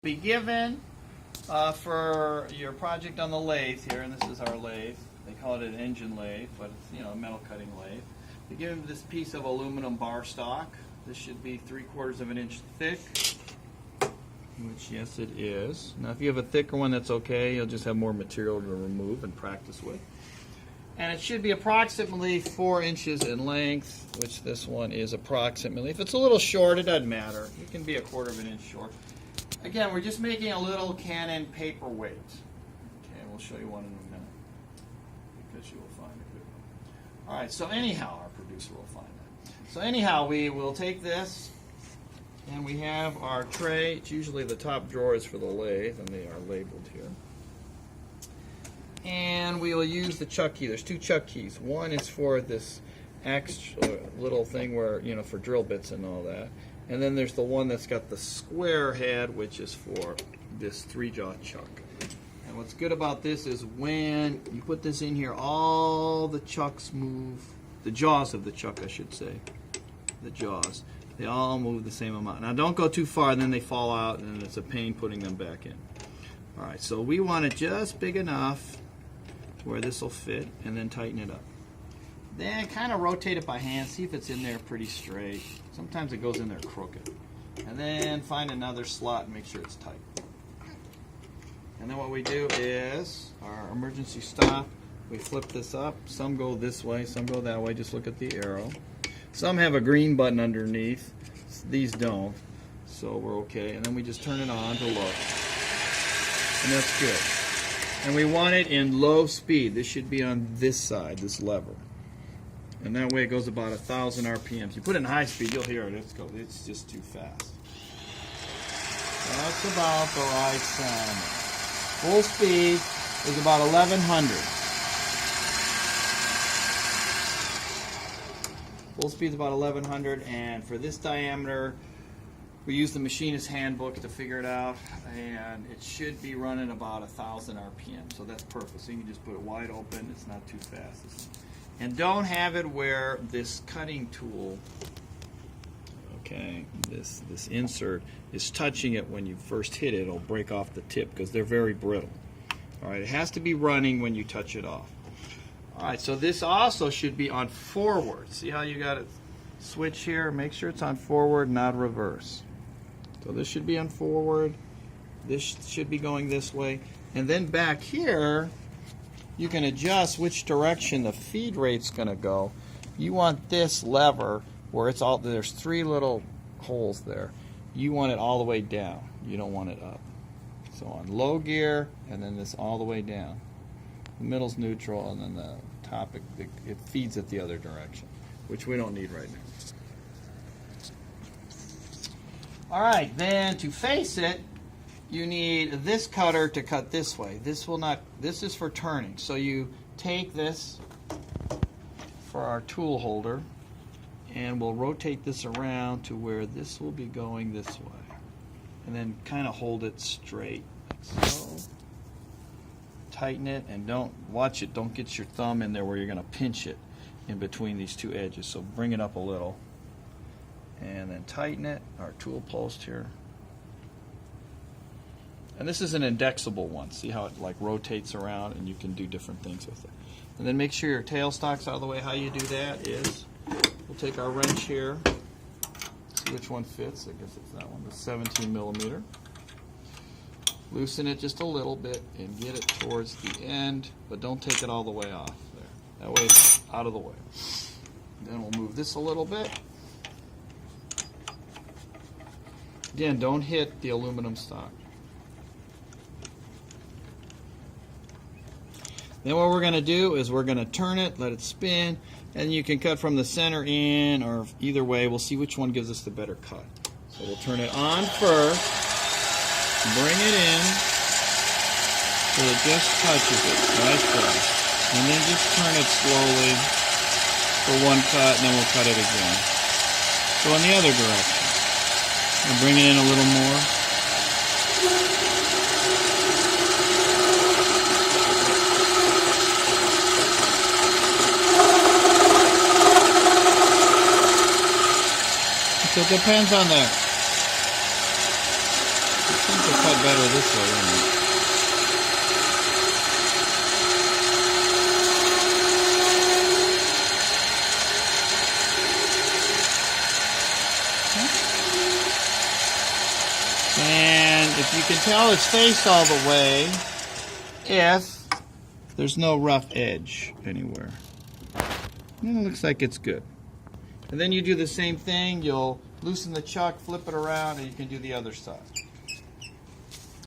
Be given for your project on the lathe here, and this is our lathe. They call it an engine lathe, but it's a metal cutting lathe. They give them this piece of aluminum bar stock. This should be 3/4 of an inch thick, which yes it is. Now if you have a thicker one, that's okay. You'll just have more material to remove and practice with. And it should be approximately 4 inches in length, which this one is approximately. If it's a little short, it doesn't matter. It can be 1/4 of an inch short. Again, we're just making a little Cann paperweight. Okay, we'll show you one in a minute, because you will find a good one. All right, so anyhow, our producer will find that. So anyhow, we will take this, and we have our tray. It's usually the top drawer is for the lathe, and they are labeled here. And we will use the chuck key. There's 2 chuck keys. One is for this extra little thing where, for drill bits and all that. And then there's the one that's got the square head, which is for this 3-jaw chuck. And what's good about this is when you put this in here, all the chucks move, the jaws of the chuck, I should say, the jaws, they all move the same amount. Now don't go too far, then they fall out, and it's a pain putting them back in. All right, so we want it just big enough where this will fit, and then tighten it up. Then kind of rotate it by hand, see if it's in there pretty straight. Sometimes it goes in there crooked. And then find another slot and make sure it's tight. And then what we do is our emergency stop. We flip this up. Some go this way, some go that way. Just look at the arrow. Some have a green button underneath. These don't. So we're okay. And then we just turn it on to look. And that's good. And we want it in low speed. This should be on this side, this lever. And that way it goes about 1,000 RPMs. You put it in high speed, you'll hear it. It's just too fast. That's about the right sound. Full speed is about 1,100. Full speed is about 1,100, and for this diameter, we use the machinist handbook to figure it out, and it should be running about 1,000 RPM. So that's perfect. So you can just put it wide open. It's not too fast. And don't have it where this cutting tool, okay, this insert is touching it when you first hit it. It'll break off the tip because they're very brittle. All right, it has to be running when you touch it off. All right, so this also should be on forward. See how you got it switch here? Make sure it's on forward, not reverse. So this should be on forward. This should be going this way. And then back here, you can adjust which direction the feed rate's going to go. You want this lever where it's all, there's 3 little holes there. You want it all the way down. You don't want it up. So on low gear, and then this all the way down. The middle's neutral, and then the top, it feeds it the other direction, which we don't need right now. All right, then to face it, you need this cutter to cut this way. This will not, this is for turning. So you take this for our tool holder, and we'll rotate this around to where this will be going this way. And then kind of hold it straight, like so. Tighten it, and don't, watch it, don't get your thumb in there where you're going to pinch it in between these 2 edges. So bring it up a little. And then tighten it, our tool post here. And this is an indexable one. See how it like rotates around, and you can do different things with it. And then make sure your tailstock's out of the way. How you do that is, we'll take our wrench here, see which one fits. I guess it's that one, the 17 millimeter. Loosen it just a little bit and get it towards the end, but don't take it all the way off there. That way it's out of the way. Then we'll move this a little bit. Again, don't hit the aluminum stock. Then what we're going to do is we're going to turn it, let it spin, and you can cut from the center in, or either way. We'll see which one gives us the better cut. So we'll turn it on first, bring it in, so it just touches it right there. And then just turn it slowly for one cut, and then we'll cut it again. So in the other direction. We'll bring it in a little more. So it depends on the seems to cut better this way, doesn't it? And if you can tell, it's faced all the way if there's no rough edge anywhere. And it looks like it's good. And then you do the same thing. You'll loosen the chuck, flip it around, and you can do the other side.